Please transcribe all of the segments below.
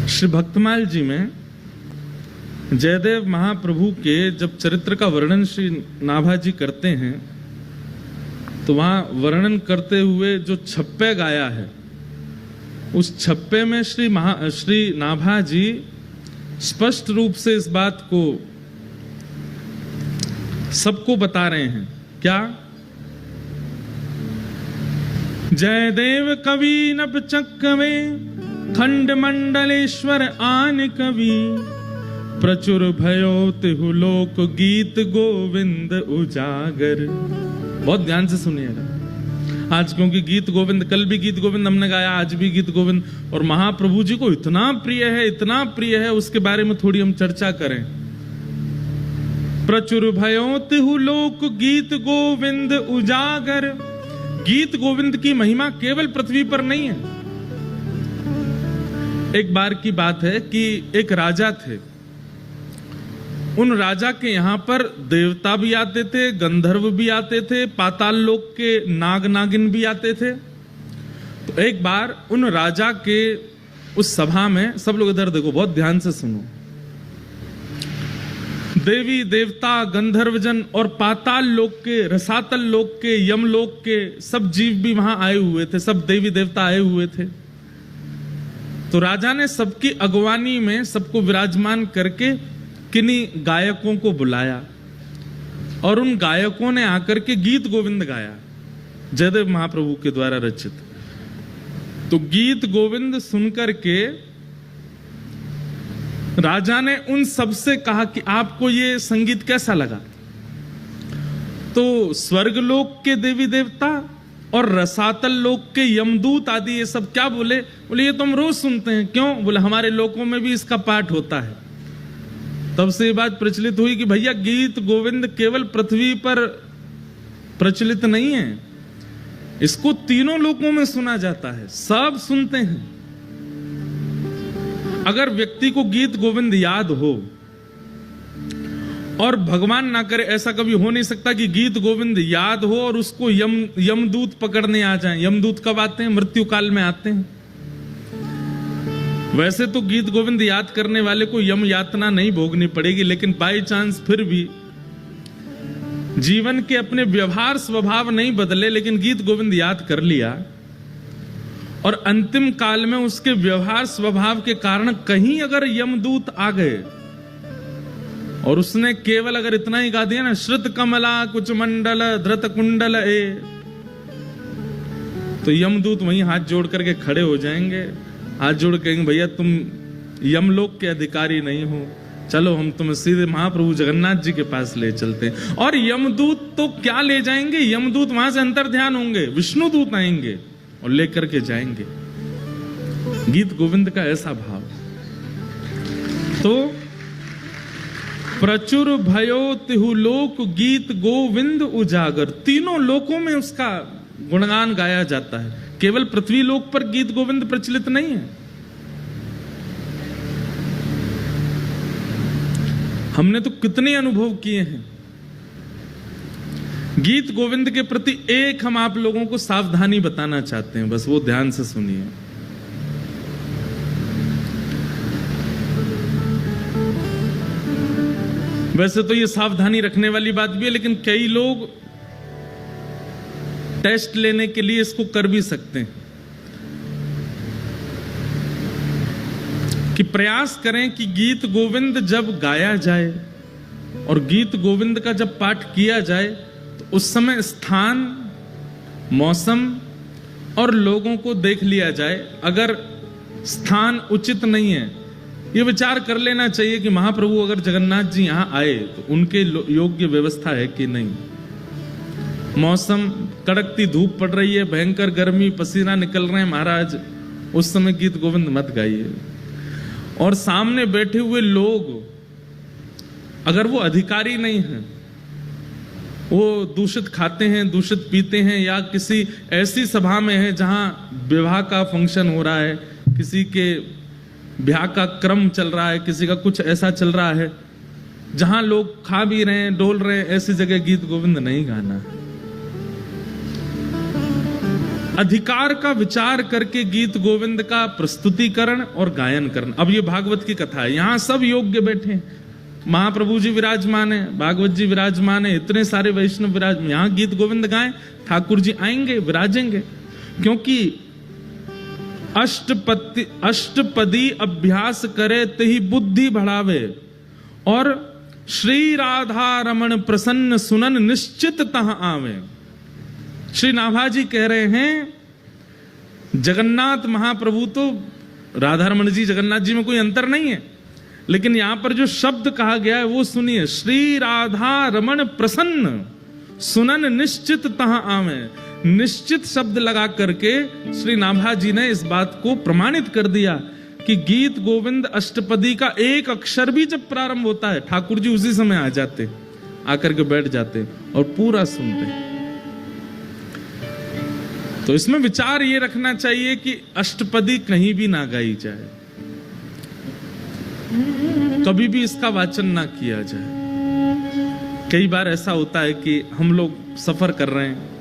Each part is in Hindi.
श्री भक्तमाल जी में जयदेव महाप्रभु के जब चरित्र का वर्णन श्री नाभा जी करते हैं तो वहां वर्णन करते हुए जो छप्पे गाया है, उस छप्पे में श्री नाभा जी स्पष्ट रूप से इस बात को सबको बता रहे हैं। क्या? जयदेव कवि नभ चक्कवे खंड मंडलेश्वर आन कवि प्रचुर भयो तिहु लोक गीत गोविंद उजागर। बहुत ध्यान से सुनिएगा आज, क्योंकि गीत गोविंद, कल भी गीत गोविंद हमने गाया, आज भी गीत गोविंद, और महाप्रभु जी को इतना प्रिय है, इतना प्रिय है, उसके बारे में थोड़ी हम चर्चा करें। प्रचुर भयो तिहु लोक गीत गोविंद उजागर। गीत गोविंद की महिमा केवल पृथ्वी पर नहीं है। एक बार की बात है कि एक राजा थे, उन राजा के यहां पर देवता भी आते थे, गंधर्व भी आते थे, पाताल लोक के नाग नागिन भी आते थे। तो एक बार उन राजा के उस सभा में, सब लोग इधर देखो, बहुत ध्यान से सुनो, देवी देवता गंधर्वजन और पाताल लोक के, रसातल लोक के, यमलोक के सब जीव भी वहां आए हुए थे, सब देवी देवता आए हुए थे। तो राजा ने सबकी अगवानी में सबको विराजमान करके किन्हीं गायकों को बुलाया और उन गायकों ने आकर के गीत गोविंद गाया, जयदेव महाप्रभु के द्वारा रचित। तो गीत गोविंद सुनकर के राजा ने उन सबसे कहा कि आपको ये संगीत कैसा लगा? तो स्वर्गलोक के देवी देवता और रसातल लोक के यमदूत आदि ये सब क्या बोले? बोले ये तो हम रोज सुनते हैं। क्यों? बोले हमारे लोकों में भी इसका पाठ होता है। तब से ये बात प्रचलित हुई कि भैया गीत गोविंद केवल पृथ्वी पर प्रचलित नहीं है, इसको तीनों लोकों में सुना जाता है, सब सुनते हैं। अगर व्यक्ति को गीत गोविंद याद हो, और भगवान ना करे ऐसा कभी हो नहीं सकता कि गीत गोविंद याद हो और उसको यमदूत पकड़ने आ जाएं। यमदूत कब आते हैं? मृत्यु काल में आते हैं। वैसे तो गीत गोविंद याद करने वाले को यम यातना नहीं भोगनी पड़ेगी, लेकिन बाय चांस फिर भी जीवन के अपने व्यवहार स्वभाव नहीं बदले, लेकिन गीत गोविंद याद कर लिया और अंतिम काल में उसके व्यवहार स्वभाव के कारण कहीं अगर यमदूत आ गए और उसने केवल अगर इतना ही गा दिया ना, श्रुत कमला कुछ मंडल धृत कुंडल ए, तो यमदूत वहीं हाथ जोड़ करके खड़े हो जाएंगे, हाथ जोड़ कहेंगे भैया तुम यमलोक के अधिकारी नहीं हो, चलो हम तुम्हें सीधे महाप्रभु जगन्नाथ जी के पास ले चलते हैं। और यमदूत तो क्या ले जाएंगे, यमदूत वहां से अंतर ध्यान होंगे, विष्णु दूत आएंगे और लेकर के जाएंगे। गीत गोविंद का ऐसा भाव। तो प्रचुर भयो तिहु लोक गीत गोविंद उजागर, तीनों लोकों में उसका गुणगान गाया जाता है, केवल पृथ्वी लोक पर गीत गोविंद प्रचलित नहीं है। हमने तो कितने अनुभव किए हैं गीत गोविंद के प्रति। एक हम आप लोगों को सावधानी बताना चाहते हैं, बस वो ध्यान से सुनिए। वैसे तो ये सावधानी रखने वाली बात भी है, लेकिन कई लोग टेस्ट लेने के लिए इसको कर भी सकते हैं कि प्रयास करें कि गीत गोविंद जब गाया जाए और गीत गोविंद का जब पाठ किया जाए तो उस समय स्थान, मौसम और लोगों को देख लिया जाए। अगर स्थान उचित नहीं है, ये विचार कर लेना चाहिए कि महाप्रभु अगर जगन्नाथ जी यहां आए तो उनके योग्य व्यवस्था है कि नहीं। मौसम, कड़कती धूप पड़ रही है, भयंकर गर्मी, पसीना निकल रहे हैं महाराज, उस समय गीत गोविंद मत गाइए। और सामने बैठे हुए लोग अगर वो अधिकारी नहीं हैं, वो दूषित खाते हैं, दूषित पीते हैं, या किसी ऐसी सभा में है जहां विवाह का फंक्शन हो रहा है, किसी के ब्याह का क्रम चल रहा है, किसी का कुछ ऐसा चल रहा है जहां लोग खा भी रहे हैं, डोल रहे हैं, ऐसी जगह गीत गोविंद नहीं गाना। अधिकार का विचार करके गीत गोविंद का प्रस्तुतिकरण और गायन करना। अब ये भागवत की कथा है, यहां सब योग्य बैठे हैं, महाप्रभु जी विराजमान है, भागवत जी विराजमान है, इतने सारे वैष्णव विराजमान, यहां गीत गोविंद गाएं, ठाकुर जी आएंगे विराजेंगे। क्योंकि अष्टपदी अभ्यास करे तही बुद्धि बढ़ावे, और श्री राधा रमण प्रसन्न सुनन निश्चित तह आवे। श्री नाभाजी कह रहे हैं जगन्नाथ महाप्रभु तो राधा रमण जी जगन्नाथ जी में कोई अंतर नहीं है, लेकिन यहां पर जो शब्द कहा गया है वो सुनिए, श्री राधा रमण प्रसन्न सुनन निश्चित तह आवे। निश्चित शब्द लगा करके श्री नाभाजी ने इस बात को प्रमाणित कर दिया कि गीत गोविंद अष्टपदी का एक अक्षर भी जब प्रारंभ होता है ठाकुर जी उसी समय आ जाते, आकर के बैठ जाते और पूरा सुनते। तो इसमें विचार ये रखना चाहिए कि अष्टपदी कहीं भी ना गाई जाए, कभी भी इसका वाचन ना किया जाए। कई बार ऐसा होता है कि हम लोग सफर कर रहे हैं,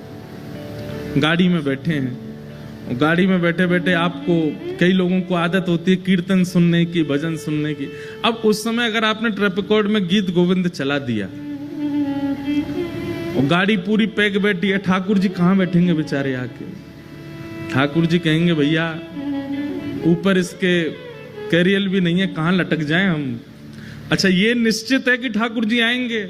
गाड़ी में बैठे हैं, गाड़ी में बैठे बैठे आपको, कई लोगों को आदत होती है कीर्तन सुनने की, भजन सुनने की। अब उस समय अगर आपने ट्रैप रिकॉर्ड में गीत गोविंद चला दिया और गाड़ी पूरी पैक बैठी है, ठाकुर जी कहां बैठेंगे बेचारे आके? ठाकुर जी कहेंगे भैया ऊपर इसके कैरियल भी नहीं है, कहां लटक जाएं हम। अच्छा ये निश्चित है कि ठाकुर जी आएंगे,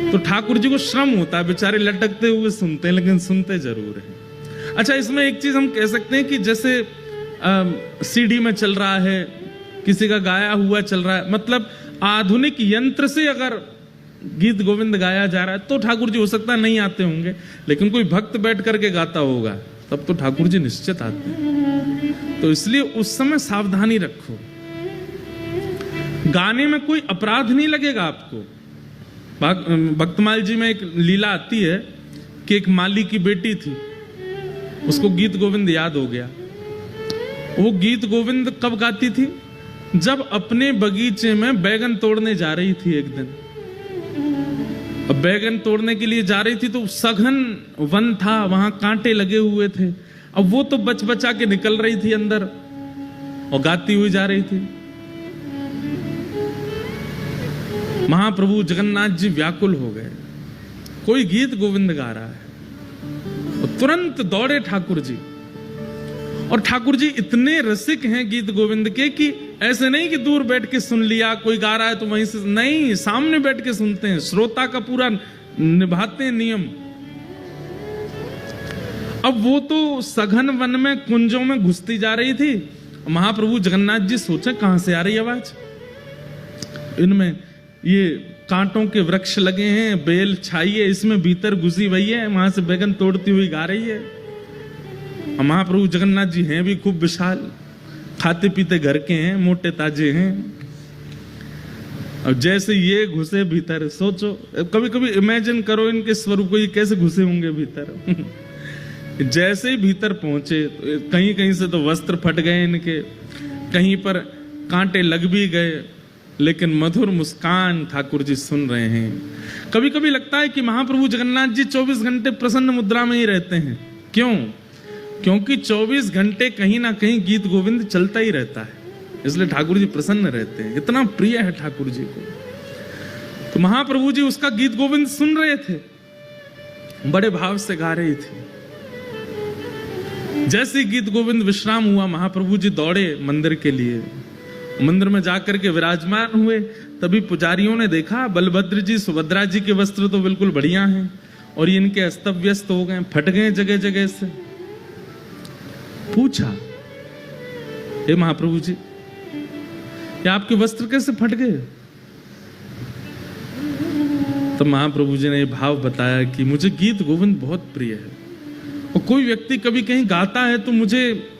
तो ठाकुर जी को श्रम होता है, बेचारे लटकते हुए सुनते हैं, लेकिन सुनते जरूर हैं। अच्छा इसमें एक चीज हम कह सकते हैं कि जैसे सीडी में चल रहा है, किसी का गाया हुआ चल रहा है, मतलब आधुनिक यंत्र से अगर गीत गोविंद गाया जा रहा है तो ठाकुर जी हो सकता है नहीं आते होंगे, लेकिन कोई भक्त बैठ करके गाता होगा तब तो ठाकुर जी निश्चित आते हैं। तो इसलिए उस समय सावधानी रखो, गाने में कोई अपराध नहीं लगेगा आपको। भक्तमाल जी में एक लीला आती है कि एक माली की बेटी थी, उसको गीत गोविंद याद हो गया। वो गीत गोविंद कब गाती थी? जब अपने बगीचे में बैगन तोड़ने जा रही थी एक दिन। अब बैगन तोड़ने के लिए जा रही थी तो सघन वन था, वहां कांटे लगे हुए थे। अब वो तो बच बचा के निकल रही थी अंदर और गाती हुई जा रही थी। महाप्रभु जगन्नाथ जी व्याकुल हो गए, कोई गीत गोविंद गा रहा है, और तुरंत दौड़े ठाकुर जी। और ठाकुर जी इतने रसिक हैं गीत गोविंद के कि ऐसे नहीं कि दूर बैठ के सुन लिया, कोई गा रहा है तो वहीं से नहीं, सामने बैठ के सुनते हैं, श्रोता का पूरा निभाते हैं नियम। अब वो तो सघन वन में कुंजों में घुसती जा रही थी। महाप्रभु जगन्नाथ जी सोचे कहां से आ रही आवाज, इनमें ये कांटों के वृक्ष लगे हैं, बेल छाई है, इसमें भीतर घुसी हुई है, वहां से बैगन तोड़ती हुई गा रही है। महाप्रभु जगन्नाथ जी हैं भी खूब विशाल, खाते पीते घर के हैं, मोटे ताजे हैं। और जैसे ये घुसे भीतर, सोचो कभी कभी इमेजिन करो इनके स्वरूप को, ये कैसे घुसे होंगे भीतर। जैसे ही भीतर पहुंचे तो कहीं कहीं से तो वस्त्र फट गए इनके, कहीं पर कांटे लग भी गए, लेकिन मधुर मुस्कान ठाकुर जी सुन रहे हैं। कभी कभी लगता है कि महाप्रभु जगन्नाथ जी 24 घंटे प्रसन्न मुद्रा में ही रहते हैं। क्यों? क्योंकि 24 घंटे कहीं ना कहीं गीत गोविंद चलता ही रहता है, इसलिए ठाकुर जी प्रसन्न रहते हैं, इतना प्रिय है ठाकुर जी को। तो महाप्रभु जी उसका गीत गोविंद सुन रहे थे, बड़े भाव से गा रही थी। जैसे गीत गोविंद विश्राम हुआ, महाप्रभु जी दौड़े मंदिर के लिए, मंदिर में जाकर के विराजमान हुए। तभी पुजारियों ने देखा बलभद्र जी सुभद्रा जी के वस्त्र तो बिल्कुल बढ़िया हैं और ये इनके अस्त व्यस्त हो गए, फट गए जगह जगह से। पूछा, हे महाप्रभु जी ये आपके वस्त्र कैसे फट गए? तो महाप्रभु जी ने ये भाव बताया कि मुझे गीत गोविंद बहुत प्रिय है, और कोई व्यक्ति कभी कहीं गाता है तो मुझे,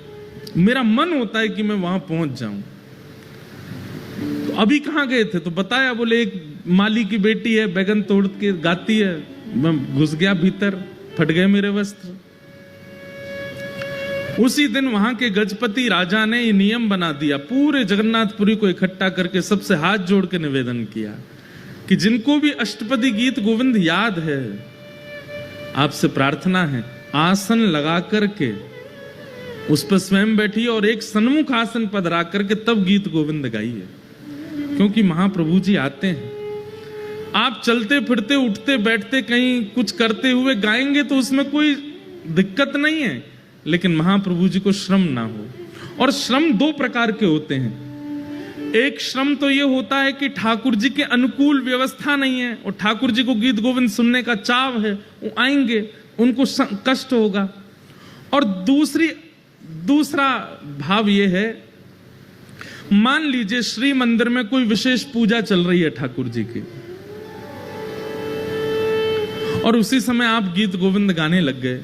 मेरा मन होता है कि मैं वहां पहुंच जाऊं। तो अभी कहां गए थे? तो बताया, बोले एक माली की बेटी है, बैगन तोड़ के गाती है, मैं घुस गया भीतर, फट गए मेरे वस्त्र। उसी दिन वहां के गजपति राजा ने ये नियम बना दिया, पूरे जगन्नाथपुरी को इकट्ठा करके सबसे हाथ जोड़ के निवेदन किया कि जिनको भी अष्टपदी गीत गोविंद याद है, आपसे प्रार्थना है आसन लगा करके उस पर स्वयं बैठी और एक सन्मुख आसन पर रख करके तब गीत गोविंद गाई है, क्योंकि महाप्रभु जी आते हैं। आप चलते फिरते उठते बैठते कहीं कुछ करते हुए गाएंगे तो उसमें कोई दिक्कत नहीं है, लेकिन महाप्रभु जी को श्रम ना हो। और श्रम दो प्रकार के होते हैं। एक श्रम तो ये होता है कि ठाकुर जी के अनुकूल व्यवस्था नहीं है और ठाकुर जी को गीत गोविंद सुनने का चाव है, वो आएंगे, उनको कष्ट होगा। और दूसरा भाव ये है, मान लीजिए श्री मंदिर में कोई विशेष पूजा चल रही है ठाकुर जी की, और उसी समय आप गीत गोविंद गाने लग गए।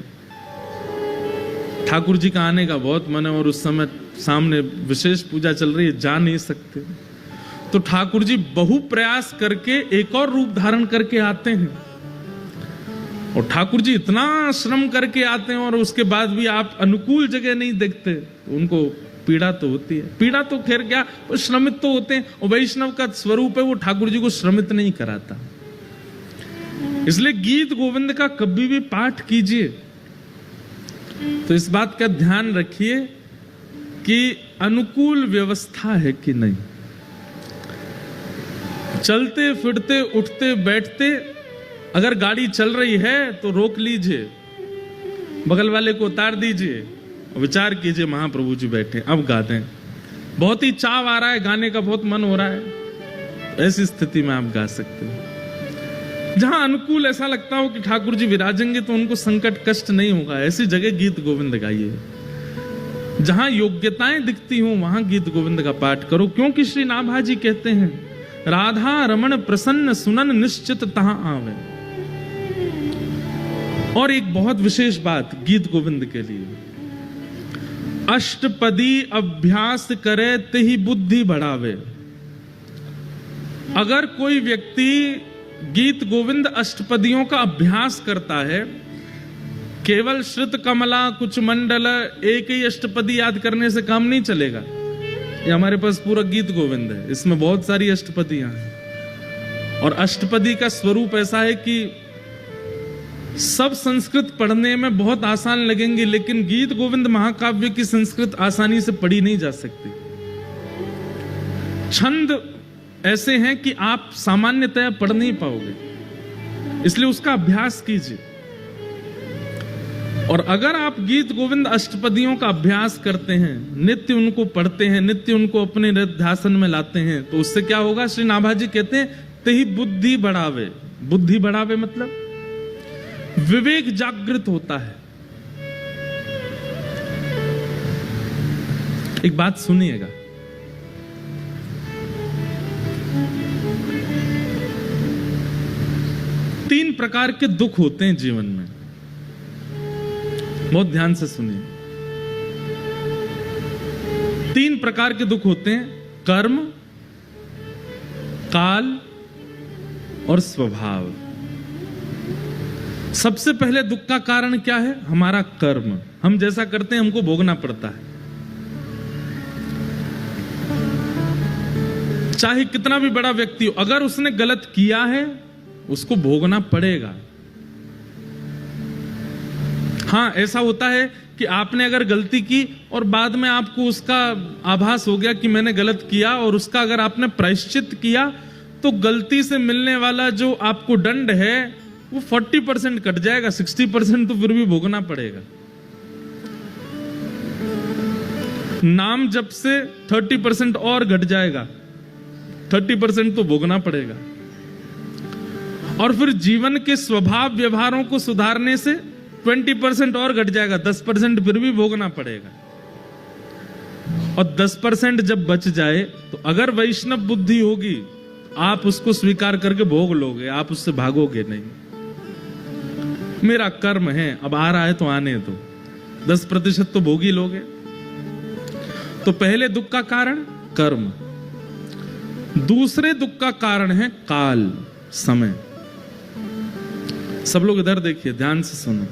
ठाकुर जी का आने का बहुत मन है और उस समय सामने विशेष पूजा चल रही है, जा नहीं सकते, तो ठाकुर जी बहु प्रयास करके एक और रूप धारण करके आते हैं। और ठाकुर जी इतना श्रम करके आते हैं और उसके बाद भी आप अनुकूल जगह नहीं देखते, तो उनको पीड़ा तो होती है। पीड़ा तो खैर क्या, वो श्रमित तो होते हैं, और वैष्णव का स्वरूप है वो ठाकुर जी को श्रमित नहीं कराता। इसलिए गीत गोविंद का कभी भी पाठ कीजिए तो इस बात का ध्यान रखिए कि अनुकूल व्यवस्था है कि नहीं। चलते फिरते उठते बैठते अगर गाड़ी चल रही है तो रोक लीजिए, बगल वाले को उतार दीजिए, विचार कीजिए महाप्रभु जी बैठे, अब गाते हैं। बहुत ही चाव आ रहा है, गाने का बहुत मन हो रहा है, ऐसी स्थिति में आप गा सकते हैं। जहां अनुकूल ऐसा लगता हो कि ठाकुर जी विराजेंगे तो उनको संकट कष्ट नहीं होगा, ऐसी जगह गीत गोविंद गाइए। जहां योग्यताएं दिखती हो वहां गीत गोविंद का पाठ करो, क्योंकि श्री नाभा जी कहते हैं, राधा रमण प्रसन्न सुनन निश्चित तहां आवे। और एक बहुत विशेष बात गीत गोविंद के लिए, अष्टपदी अभ्यास करे तेहि बुद्धि बढ़ावे। अगर कोई व्यक्ति गीत गोविंद अष्टपदियों का अभ्यास करता है, केवल श्रुत कमला कुछ मंडल एक ही अष्टपदी याद करने से काम नहीं चलेगा। ये हमारे पास पूरा गीत गोविंद है, इसमें बहुत सारी अष्टपदियां हैं। और अष्टपदी का स्वरूप ऐसा है कि सब संस्कृत पढ़ने में बहुत आसान लगेंगी, लेकिन गीत गोविंद महाकाव्य की संस्कृत आसानी से पढ़ी नहीं जा सकती। छंद ऐसे हैं कि आप सामान्यतया पढ़ नहीं पाओगे, इसलिए उसका अभ्यास कीजिए। और अगर आप गीत गोविंद अष्टपदियों का अभ्यास करते हैं, नित्य उनको पढ़ते हैं, नित्य उनको अपने ध्यान में लाते हैं, तो उससे क्या होगा, श्री नाभा जी कहते हैं, तेहि बुद्धि बढ़ावे। बुद्धि बढ़ावे मतलब विवेक जागृत होता है। एक बात सुनिएगा, तीन प्रकार के दुख होते हैं जीवन में, बहुत ध्यान से सुनिए। तीन प्रकार के दुख होते हैं, कर्म, काल और स्वभाव। सबसे पहले दुख का कारण क्या है, हमारा कर्म। हम जैसा करते हैं हमको भोगना पड़ता है, चाहे कितना भी बड़ा व्यक्ति हो, अगर उसने गलत किया है उसको भोगना पड़ेगा। हाँ, ऐसा होता है कि आपने अगर गलती की और बाद में आपको उसका आभास हो गया कि मैंने गलत किया, और उसका अगर आपने प्रायश्चित किया तो गलती से मिलने वाला जो आपको दंड है वो 40% कट जाएगा, 60% तो फिर भी भोगना पड़ेगा। नाम जप से 30% और घट जाएगा, 30% तो भोगना पड़ेगा। और फिर जीवन के स्वभाव व्यवहारों को सुधारने से 20% और घट जाएगा, 10% फिर भी भोगना पड़ेगा। और 10% जब बच जाए तो अगर वैष्णव बुद्धि होगी आप उसको स्वीकार करके भोग लोगे, आप उससे भागोगे नहीं। मेरा कर्म है, अब आ रहा है तो आने दो, 10% तो भोग ही लोगे। तो पहले दुख का कारण कर्म, दूसरे दुख का कारण है काल, समय। सब लोग इधर देखिए, ध्यान से सुनो।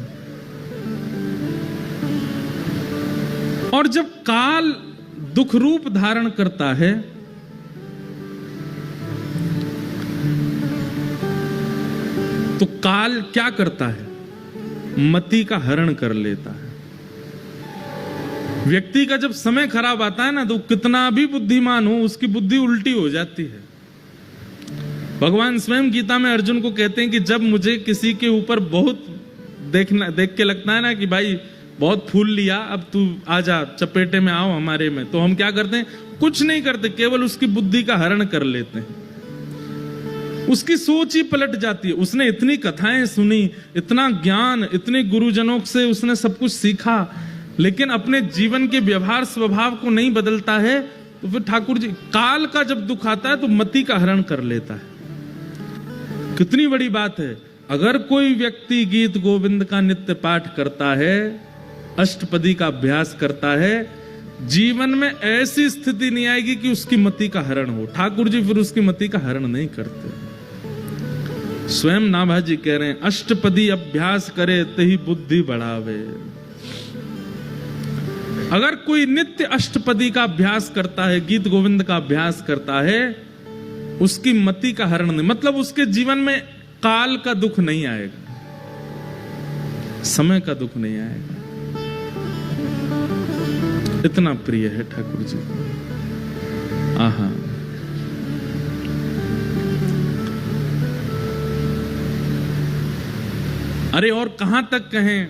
और जब काल दुख रूप धारण करता है तो काल क्या करता है, मति का हरण कर लेता है। व्यक्ति का जब समय खराब आता है ना, तो कितना भी बुद्धिमान हो, उसकी बुद्धि उल्टी हो जाती है। भगवान स्वयं गीता में अर्जुन को कहते हैं कि जब मुझे किसी के ऊपर बहुत देख के लगता है ना कि भाई बहुत फूल लिया, अब तू आजा, चपेटे में आओ हमारे में, तो हम क्या करते हैं? कुछ नहीं करते, केवल उसकी बुद्धि का हरण कर लेते हैं। उसकी सोच ही पलट जाती है। उसने इतनी कथाएं सुनी, इतना ज्ञान, इतने गुरुजनों से उसने सब कुछ सीखा, लेकिन अपने जीवन के व्यवहार स्वभाव को नहीं बदलता है, तो फिर ठाकुर जी काल का जब दुख आता है तो मति का हरण कर लेता है। कितनी बड़ी बात है। अगर कोई व्यक्ति गीत गोविंद का नित्य पाठ करता है, अष्टपदी का अभ्यास करता है, जीवन में ऐसी स्थिति नहीं आएगी कि उसकी मति का हरण हो। ठाकुर जी फिर उसकी मति का हरण नहीं करते। स्वयं नाभाजी कह रहे हैं, अष्टपदी अभ्यास करे तही बुद्धि बढ़ावे। अगर कोई नित्य अष्टपदी का अभ्यास करता है, गीत गोविंद का अभ्यास करता है, उसकी मति का हरण नहीं, मतलब उसके जीवन में काल का दुख नहीं आएगा, समय का दुख नहीं आएगा। इतना प्रिय है ठाकुर जी। आहा, अरे और कहां तक कहें।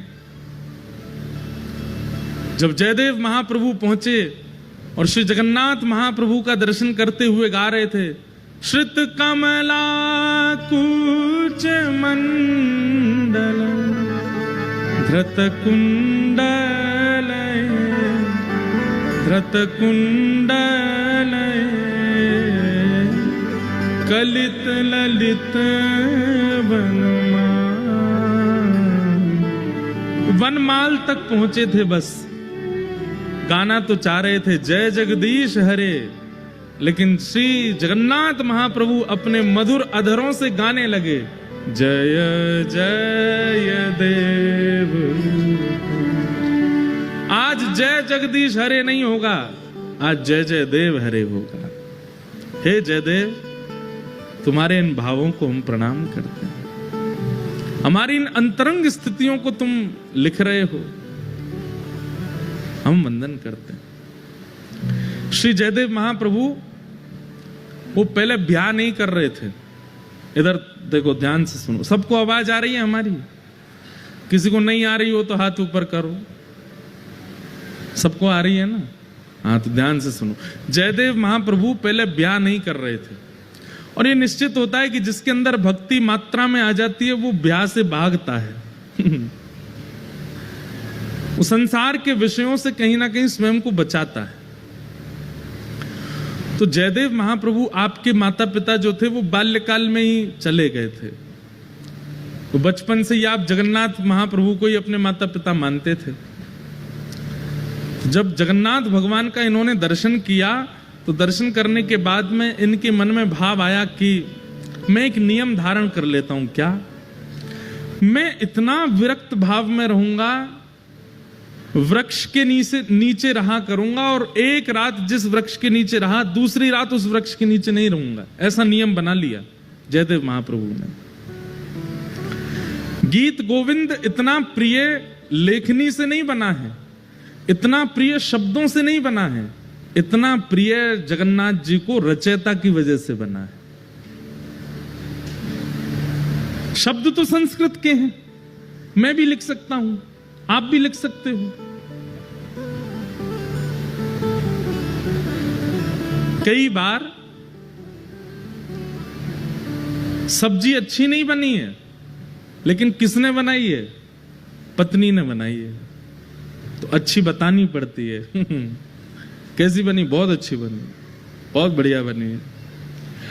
जब जयदेव महाप्रभु पहुंचे और श्री जगन्नाथ महाप्रभु का दर्शन करते हुए गा रहे थे, श्रित कमला कूच मंडल धृत कुंडल कलित ललित वनमाल तक पहुंचे थे। बस गाना तो चाह रहे थे जय जगदीश हरे, लेकिन श्री जगन्नाथ महाप्रभु अपने मधुर अधरों से गाने लगे, जय जय देव। आज जय जगदीश हरे नहीं होगा, आज जय जय देव हरे होगा। हे जयदेव, तुम्हारे इन भावों को हम प्रणाम करते हैं। हमारी इन अंतरंग स्थितियों को तुम लिख रहे हो, हम वंदन करते हैं। श्री जयदेव महाप्रभु वो पहले ब्याह नहीं कर रहे थे। इधर देखो, ध्यान से सुनो। सबको आवाज आ रही है हमारी? किसी को नहीं आ रही हो तो हाथ ऊपर करो। सबको आ रही है ना? हाँ, तो ध्यान से सुनो। जयदेव महाप्रभु पहले ब्याह नहीं कर रहे थे, और ये निश्चित होता है कि जिसके अंदर भक्ति मात्रा में आ जाती है वो ब्याह से भागता है। वो संसार के विषयों से कहीं ना कहीं स्वयं को बचाता है। तो जयदेव महाप्रभु, आपके माता पिता जो थे वो बाल्यकाल में ही चले गए थे, तो बचपन से ही आप जगन्नाथ महाप्रभु को ही अपने माता पिता मानते थे। जब जगन्नाथ भगवान का इन्होंने दर्शन किया, तो दर्शन करने के बाद में इनके मन में भाव आया कि मैं एक नियम धारण कर लेता हूं। क्या? मैं इतना विरक्त भाव में रहूंगा, वृक्ष के नीचे रहा करूंगा, और एक रात जिस वृक्ष के नीचे रहा, दूसरी रात उस वृक्ष के नीचे नहीं रहूंगा। ऐसा नियम बना लिया जयदेव महाप्रभु ने। गीत गोविंद इतना प्रिय लेखनी से नहीं बना है, इतना प्रिय शब्दों से नहीं बना है, इतना प्रिय जगन्नाथ जी को रचयिता की वजह से बना है। शब्द तो संस्कृत के हैं, मैं भी लिख सकता हूं, आप भी लिख सकते हो। कई बार सब्जी अच्छी नहीं बनी है, लेकिन किसने बनाई है? पत्नी ने बनाई है, तो अच्छी बतानी पड़ती है। कैसी बनी? बहुत अच्छी बनी, बहुत बढ़िया बनी है।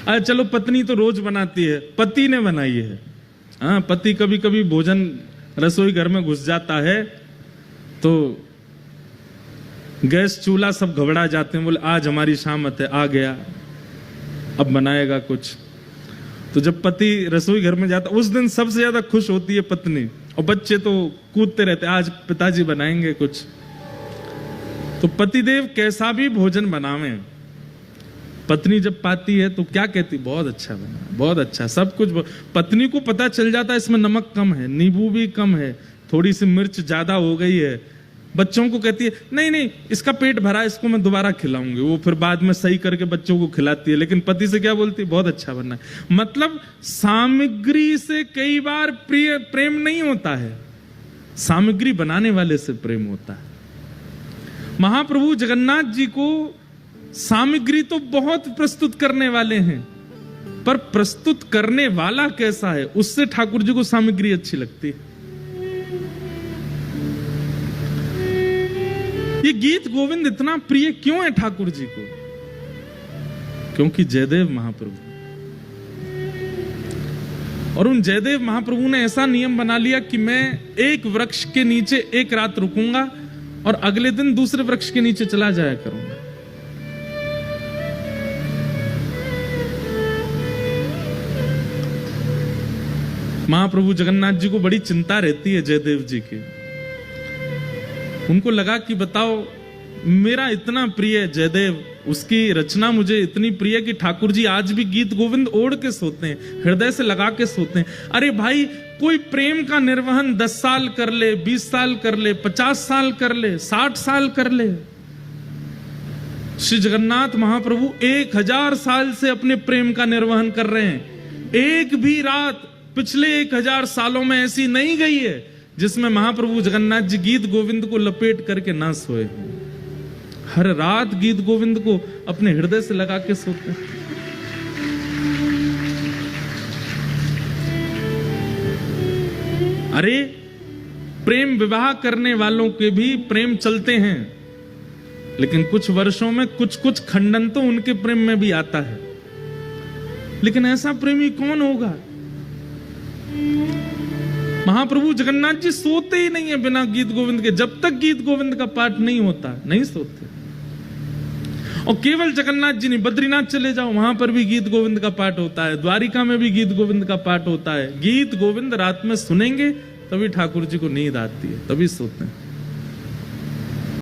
अरे चलो, पत्नी तो रोज बनाती है, पति ने बनाई है। हाँ, पति कभी कभी भोजन रसोई घर में घुस जाता है तो गैस चूल्हा सब घबरा जाते हैं, बोले आज हमारी शामत है, आ गया, अब बनाएगा कुछ। तो जब पति रसोई घर में जाता, उस दिन सबसे ज्यादा खुश होती है पत्नी, और बच्चे तो कूदते रहते, आज पिताजी बनाएंगे कुछ। तो पतिदेव कैसा भी भोजन बनावे, पत्नी जब पाती है तो क्या कहती? बहुत अच्छा बना, बहुत अच्छा, सब कुछ। पत्नी को पता चल जाता है इसमें नमक कम है, नींबू भी कम है, थोड़ी सी मिर्च ज्यादा हो गई है, बच्चों को कहती है नहीं नहीं इसका पेट भरा, इसको मैं दोबारा खिलाऊंगी, वो फिर बाद में सही करके बच्चों को खिलाती है, लेकिन पति से क्या बोलती है, बहुत अच्छा बनना है। मतलब सामग्री से कई बार प्रेम नहीं होता है, सामग्री बनाने वाले से प्रेम होता है। महाप्रभु जगन्नाथ जी को सामग्री तो बहुत प्रस्तुत करने वाले हैं, पर प्रस्तुत करने वाला कैसा है उससे ठाकुर जी को सामग्री अच्छी लगती है। ये गीत गोविंद इतना प्रिय क्यों है ठाकुर जी को? क्योंकि जयदेव महाप्रभु, और उन जयदेव महाप्रभु ने ऐसा नियम बना लिया कि मैं एक वृक्ष के नीचे एक रात रुकूंगा और अगले दिन दूसरे वृक्ष के नीचे चला जाया करूंगा। महाप्रभु जगन्नाथ जी को बड़ी चिंता रहती है जयदेव जी की। उनको लगा कि बताओ मेरा इतना प्रिय जयदेव, उसकी रचना मुझे इतनी प्रिय कि ठाकुर जी आज भी गीत गोविंद ओढ़ के सोते हैं, हृदय से लगा के सोते हैं। अरे भाई कोई प्रेम का निर्वहन 10 साल कर ले, 20 साल कर ले, 50 साल कर ले, 60 साल कर ले, श्री जगन्नाथ महाप्रभु 1000 साल से अपने प्रेम का निर्वहन कर रहे हैं। एक भी रात पिछले 1000 सालों में ऐसी नहीं गई है जिसमें महाप्रभु जगन्नाथ जी गीत गोविंद को लपेट करके ना सोए हो। हर रात गीत गोविंद को अपने हृदय से लगा के सोते हैं। अरे प्रेम विवाह करने वालों के भी प्रेम चलते हैं, लेकिन कुछ वर्षों में कुछ खंडन तो उनके प्रेम में भी आता है। लेकिन ऐसा प्रेमी कौन होगा? महाप्रभु जगन्नाथ जी सोते ही नहीं है बिना गीत गोविंद के, जब तक गीत गोविंद का पाठ नहीं होता नहीं सोते। और केवल जगन्नाथ जी नहीं, बद्रीनाथ चले जाओ वहां पर भी गीत गोविंद का पाठ होता है, द्वारिका में भी गीत गोविंद का पाठ होता है। गीत गोविंद रात में सुनेंगे तभी ठाकुर जी को नींद आती है, तभी सोते हैं।